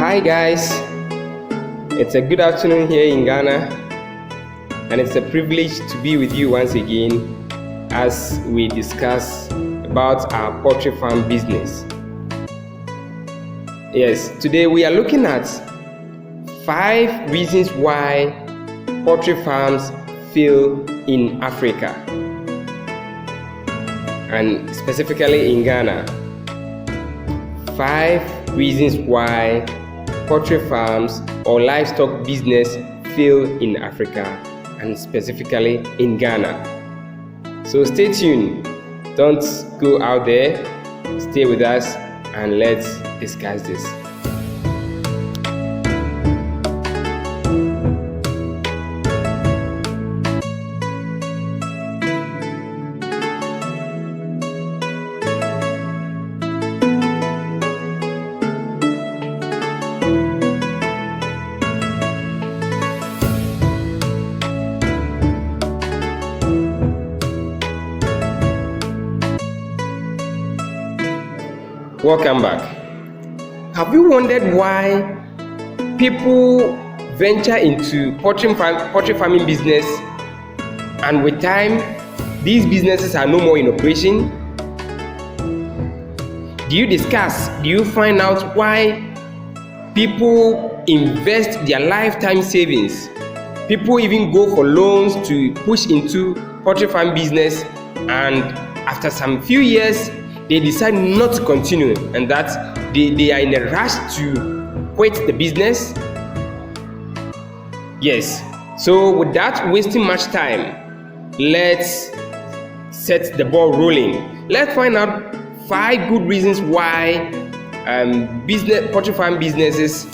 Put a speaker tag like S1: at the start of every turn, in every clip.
S1: Hi guys, it's a good afternoon here in Ghana, and it's a privilege to be with you once again as we discuss about our poultry farm business. Yes, today we are looking at 5 reasons why poultry farms fail in Africa, and specifically in Ghana. 5 reasons why poultry farms or livestock business fail in Africa, and specifically in Ghana. So stay tuned, don't go out there, stay with us and let's discuss this. Welcome back. Have you wondered why people venture into poultry farming business, and with time, these businesses are no more in operation? Do you find out why people invest their lifetime savings? People even go for loans to push into poultry farm business, and after some few years, they decide not to continue, and that they are in a rush to quit the business. Yes, so without wasting much time, let's set the ball rolling. Let's find out 5 good reasons why poultry farm businesses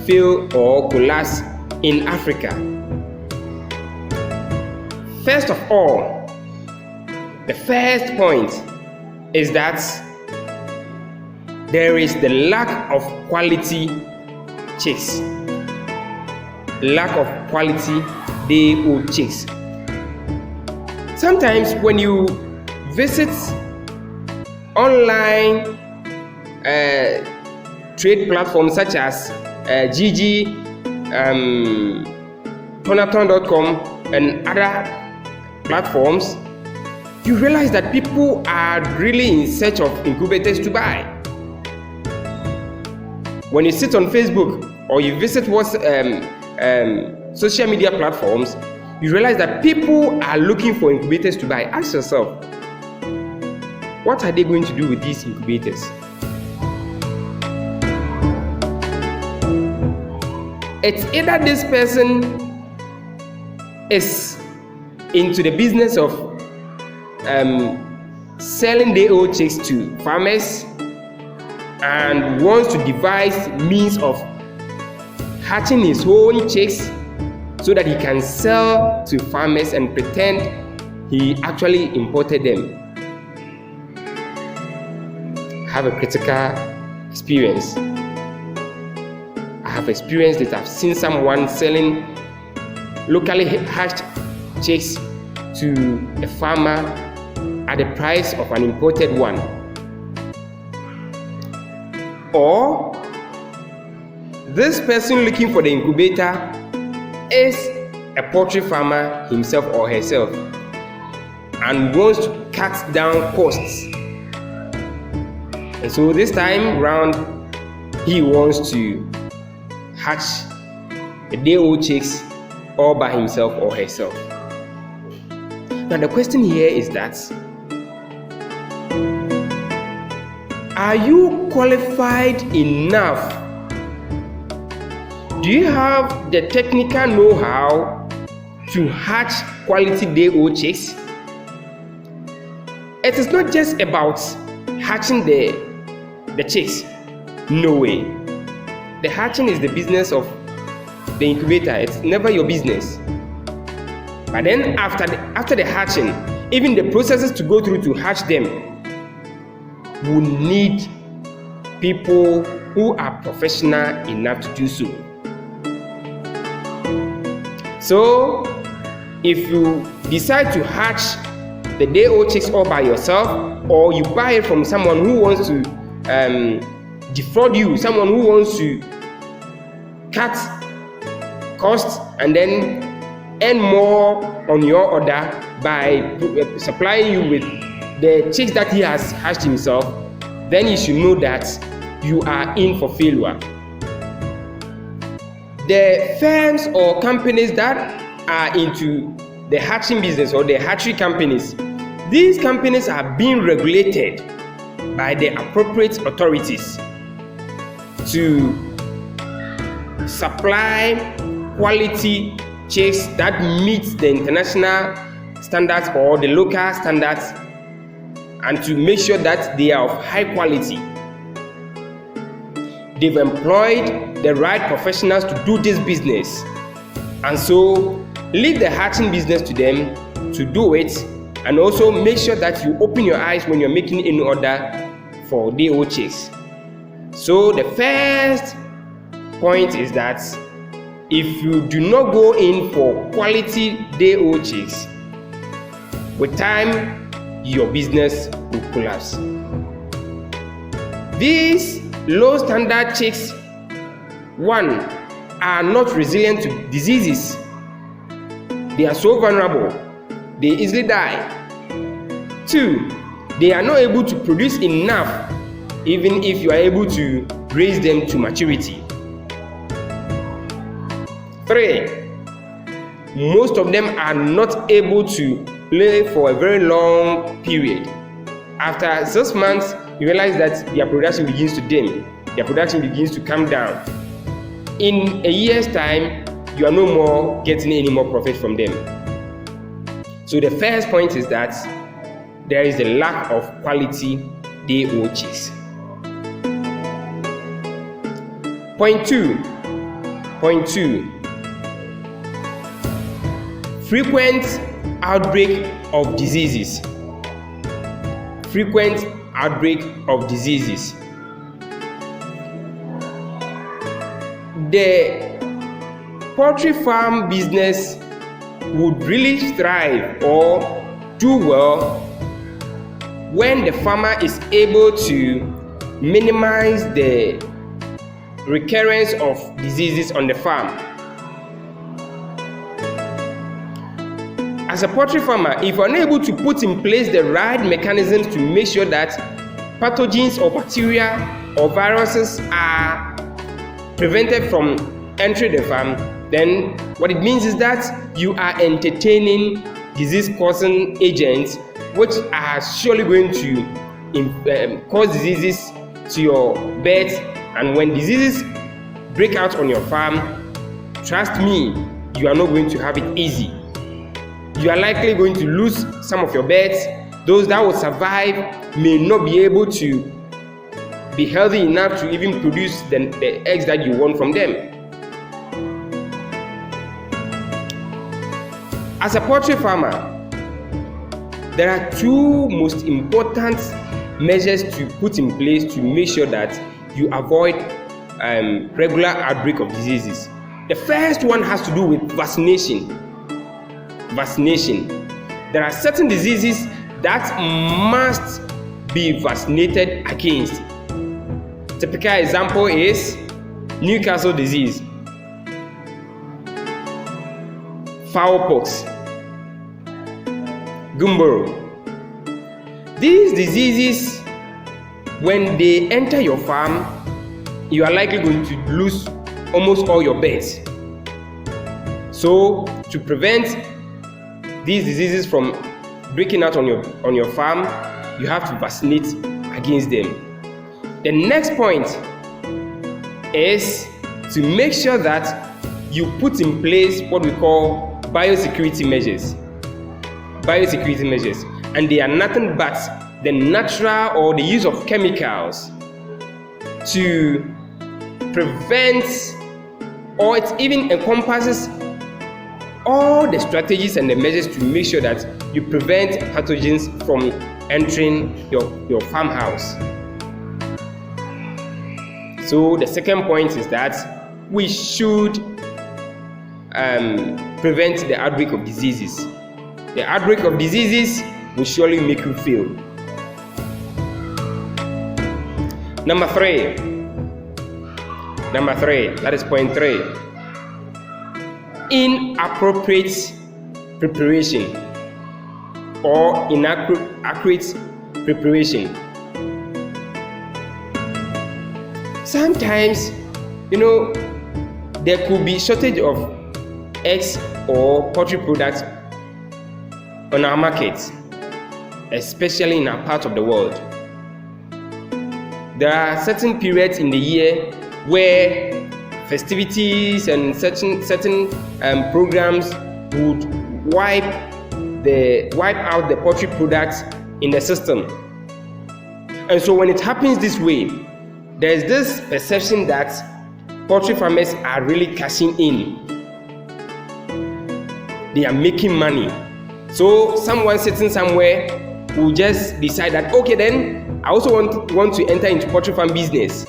S1: fail or collapse in Africa. First of all, the first point is that there is the lack of quality chicks. Lack of quality day-old chicks. Sometimes when you visit online trade platforms such as Gigi, Tonaton.com and other platforms, you realize that people are really in search of incubators to buy. When you sit on Facebook or you visit social media platforms, you realize that people are looking for incubators to buy. Ask yourself, what are they going to do with these incubators? It's either this person is into the business of selling day-old chicks to farmers and wants to devise means of hatching his own chicks so that he can sell to farmers and pretend he actually imported them. I have a critical experience. I have experienced it. I've seen someone selling locally hatched chicks to a farmer at the price of an imported one. Or this person looking for the incubator is a poultry farmer himself or herself and wants to cut down costs. And so this time round, he wants to hatch the day-old chicks all by himself or herself. Now the question here is that, are you qualified enough? Do you have the technical know-how to hatch quality day-old chicks? It is not just about hatching the chicks. No way. The hatching is the business of the incubator. It's never your business. But then after the hatching, even the processes to go through to hatch them will need people who are professional enough to do so. So if you decide to hatch the day-old chicks all by yourself, or you buy it from someone who wants to defraud you, someone who wants to cut costs and then earn more on your order by supplying you with the chicks that he has hatched himself, then you should know that you are in for failure. The firms or companies that are into the hatching business or the hatchery companies, these companies are being regulated by the appropriate authorities to supply quality chicks that meet the international standards or the local standards, and to make sure that they are of high quality. They've employed the right professionals to do this business, and so leave the hatching business to them to do it, and also make sure that you open your eyes when you're making any order for day-old chicks. So the first point is that if you do not go in for quality day-old chicks, with time your business will collapse. These low standard chicks, one, are not resilient to diseases. They are so vulnerable, they easily die. Two, they are not able to produce enough even if you are able to raise them to maturity. Three, most of them are not able to lay for a very long period. After 6 months, you realize that their production begins to dim, their production begins to come down. In a year's time, you are no more getting any more profit from them. So the first point is that there is a lack of quality day-old chicks. Point two, frequent outbreak of diseases. Frequent outbreak of diseases. The poultry farm business would really thrive or do well when the farmer is able to minimize the recurrence of diseases on the farm. As a poultry farmer, if you are unable to put in place the right mechanisms to make sure that pathogens or bacteria or viruses are prevented from entering the farm, then what it means is that you are entertaining disease-causing agents which are surely going to cause diseases to your birds. And when diseases break out on your farm, trust me, you are not going to have it easy. You are likely going to lose some of your birds. Those that will survive may not be able to be healthy enough to even produce the eggs that you want from them. As a poultry farmer, there are two most important measures to put in place to make sure that you avoid regular outbreak of diseases. The first one has to do with vaccination. There are certain diseases that must be vaccinated against. Typical example is Newcastle disease, fowlpox, gumboro. These diseases, when they enter your farm, you are likely going to lose almost all your birds. So to prevent these diseases from breaking out on your farm, you have to vaccinate against them. The next point is to make sure that you put in place what we call biosecurity measures. And they are nothing but the natural or the use of chemicals to prevent, or it even encompasses all the strategies and the measures to make sure that you prevent pathogens from entering your farmhouse. So the second point is that we should prevent the outbreak of diseases. The outbreak of diseases will surely make you fail. Number 3, Number 3, that is point 3. Inappropriate preparation or inaccurate preparation. Sometimes, there could be shortage of eggs or poultry products on our markets, especially in our part of the world. There are certain periods in the year where festivities and certain programs would wipe out the poultry products in the system. And so when it happens this way, there is this perception that poultry farmers are really cashing in. They are making money. So someone sitting somewhere will just decide that, okay, then I also want to enter into poultry farm business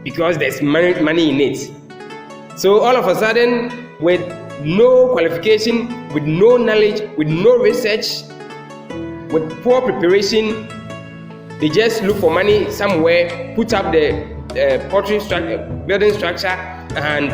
S1: because there's money in it. So all of a sudden, with no qualification, with no knowledge, with no research, with poor preparation, they just look for money somewhere, put up the poultry building structure, and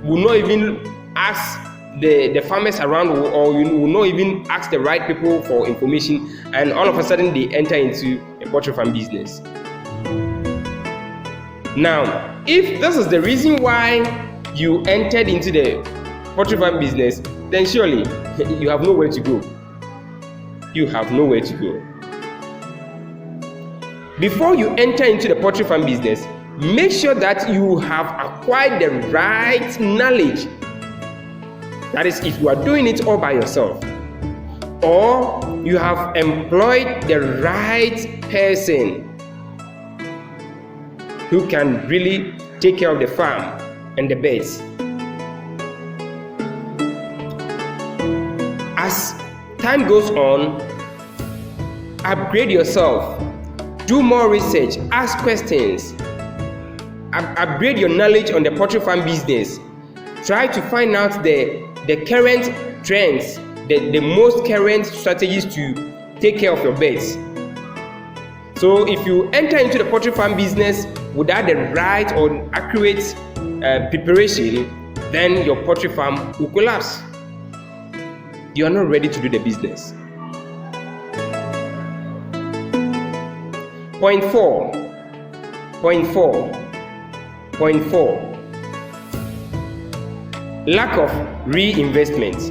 S1: will not even ask the farmers around, or will not even ask the right people for information, and all of a sudden they enter into a poultry farm business. Now, if this is the reason why you entered into the poultry farm business, then surely you have nowhere to go. You have nowhere to go. Before you enter into the poultry farm business, make sure that you have acquired the right knowledge. That is, if you are doing it all by yourself, or you have employed the right person who can really take care of the farm and the birds. As time goes on, upgrade yourself, do more research, ask questions, upgrade your knowledge on the poultry farm business. Try to find out the current trends, the most current strategies to take care of your birds. So if you enter into the poultry farm business without the right or accurate preparation, then your poultry farm will collapse. You are not ready to do the business. Point 4. Lack of reinvestment.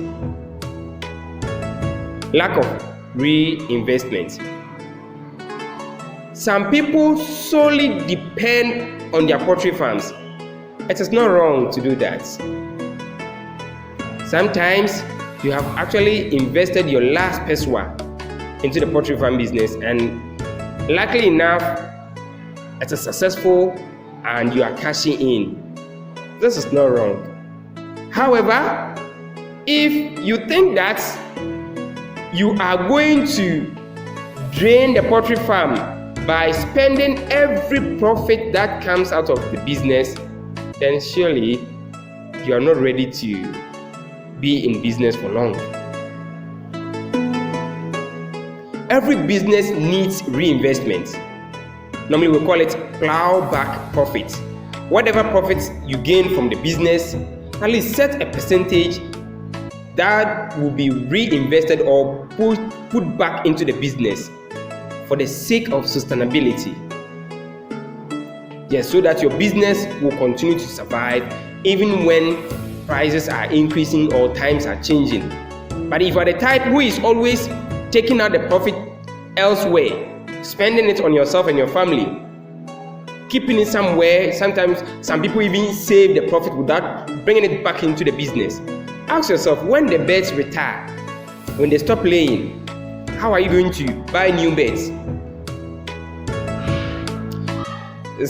S1: Some people solely depend on their poultry farms. It is not wrong to do that. Sometimes you have actually invested your last peswa into the poultry farm business, and luckily enough, it is successful and you are cashing in. This is not wrong. However, if you think that you are going to drain the poultry farm by spending every profit that comes out of the business, then surely you are not ready to be in business for long. Every business needs reinvestment. Normally we call it plowback profit. Whatever profits you gain from the business, at least set a percentage that will be reinvested or put back into the business for the sake of sustainability. Yes, so that your business will continue to survive even when prices are increasing or times are changing. But if you are the type who is always taking out the profit elsewhere, spending it on yourself and your family, keeping it somewhere, sometimes some people even save the profit without bringing it back into the business. Ask yourself, when the birds retire, when they stop laying, how are you going to buy new birds?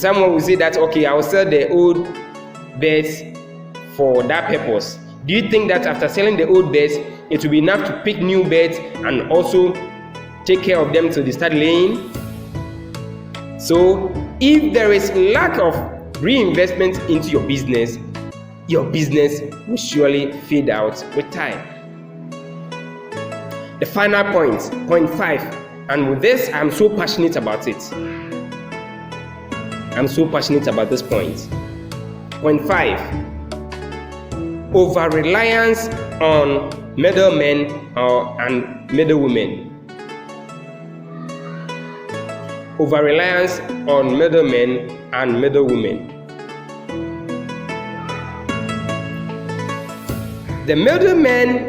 S1: Someone will say that, okay, I will sell the old birds for that purpose. Do you think that after selling the old birds, it will be enough to pick new birds and also take care of them till they start laying? So if there is lack of reinvestment into your business will surely fade out with time. The final point 5, and with this I'm so passionate about it. I'm so passionate about this point. Point 5, over-reliance on middlemen and middlewomen. Over-reliance on middlemen and middlewomen. The middlemen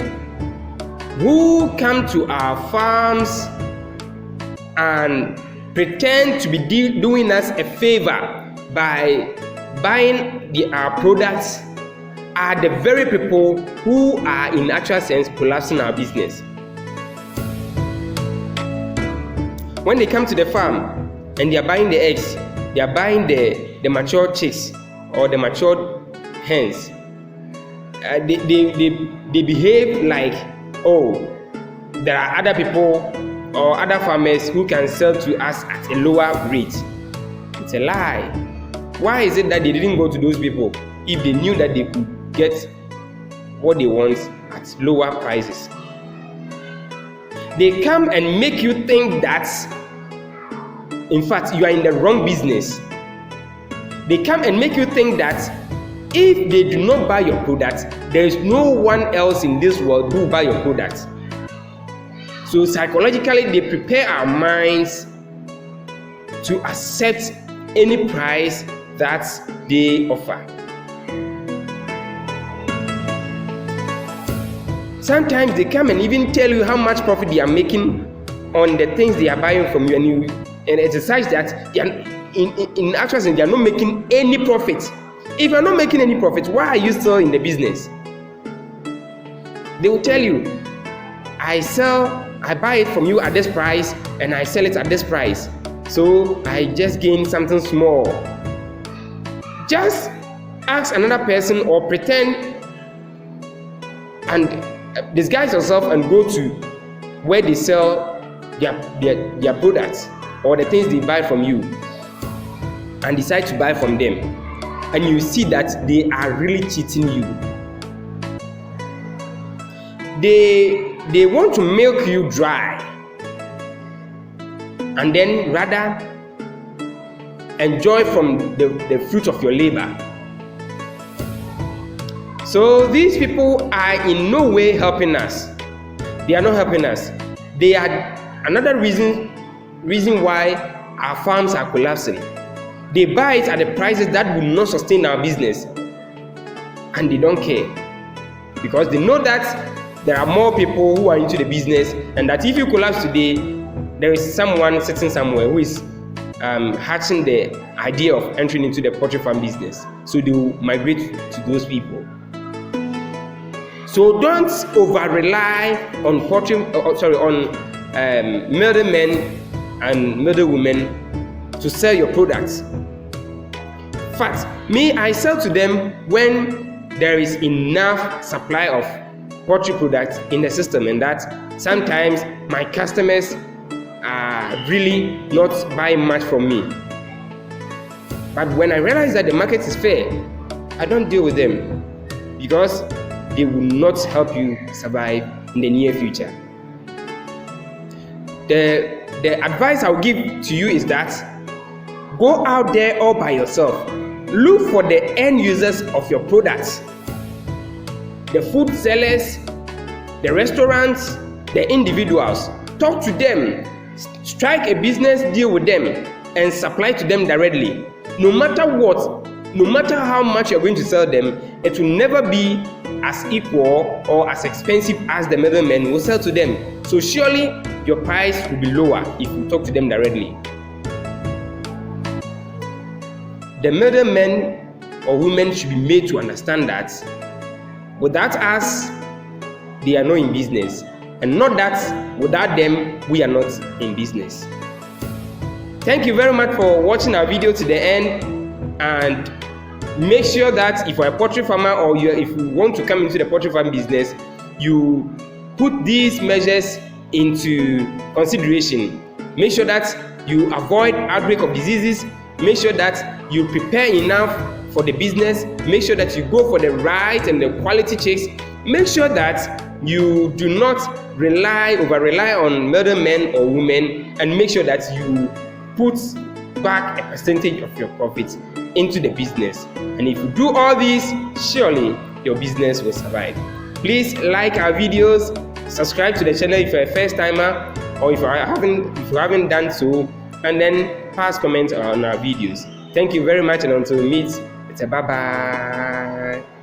S1: who come to our farms and pretend to be doing us a favor by buying our products are the very people who are in actual sense collapsing our business. When they come to the farm and they are buying the eggs, they are buying the matured chicks or the matured hens, they behave like, oh, there are other people or other farmers who can sell to us at a lower rate. It's a lie. Why is it that they didn't go to those people if they knew that they could get what they want at lower prices? They come and make you think that, in fact, you are in the wrong business. They come and make you think that if they do not buy your product, there is no one else in this world who will buy your product. So psychologically, they prepare our minds to accept any price that they offer. Sometimes they come and even tell you how much profit they are making on the things they are buying from you, and it's such that they are, in actual sense, they are not making any profit. If you are not making any profit, why are you still in the business? They will tell you, I buy it from you at this price and I sell it at this price, so I just gain something small. Just ask another person or pretend and disguise yourself and go to where they sell their products or the things they buy from you and decide to buy from them, and you see that they are really cheating you. They want to milk you dry and then rather enjoy from the fruit of your labor. So these people are in no way helping us. They are not helping us. They are another reason why our farms are collapsing. They buy it at the prices that will not sustain our business, and they don't care because they know that there are more people who are into the business, and that if you collapse today, there is someone sitting somewhere who is hatching the idea of entering into the poultry farm business. So they will migrate to those people. So don't over-rely on middlemen and middlewomen to sell your products. In fact, I sell to them when there is enough supply of poultry products in the system, and that sometimes my customers are really not buying much from me. But when I realize that the market is fair, I don't deal with them because they will not help you survive in the near future. The advice I'll give to you is that go out there all by yourself. Look for the end users of your products, the food sellers, the restaurants, the individuals. Talk to them, strike a business deal with them, and supply to them directly. No matter what, no matter how much you're going to sell them, it will never be as equal or as expensive as the middlemen will sell to them. So surely your price will be lower if you talk to them directly. The middlemen or women should be made to understand that without us, they are not in business, and not that without them, we are not in business. Thank you very much for watching our video to the end, and make sure that if you're a poultry farmer or if you want to come into the poultry farm business, you put these measures into consideration. Make sure that you avoid outbreak of diseases. Make sure that you prepare enough for the business. Make sure that you go for the right and the quality checks. Make sure that you do not over-rely on middlemen or women, and make sure that you put back a percentage of your profits into the business. And if you do all this, surely your business will survive. Please like our videos, subscribe to the channel if you're a first timer, or if you haven't done so, and then pass comments on our videos. Thank you very much, and until we meet, it's a bye-bye.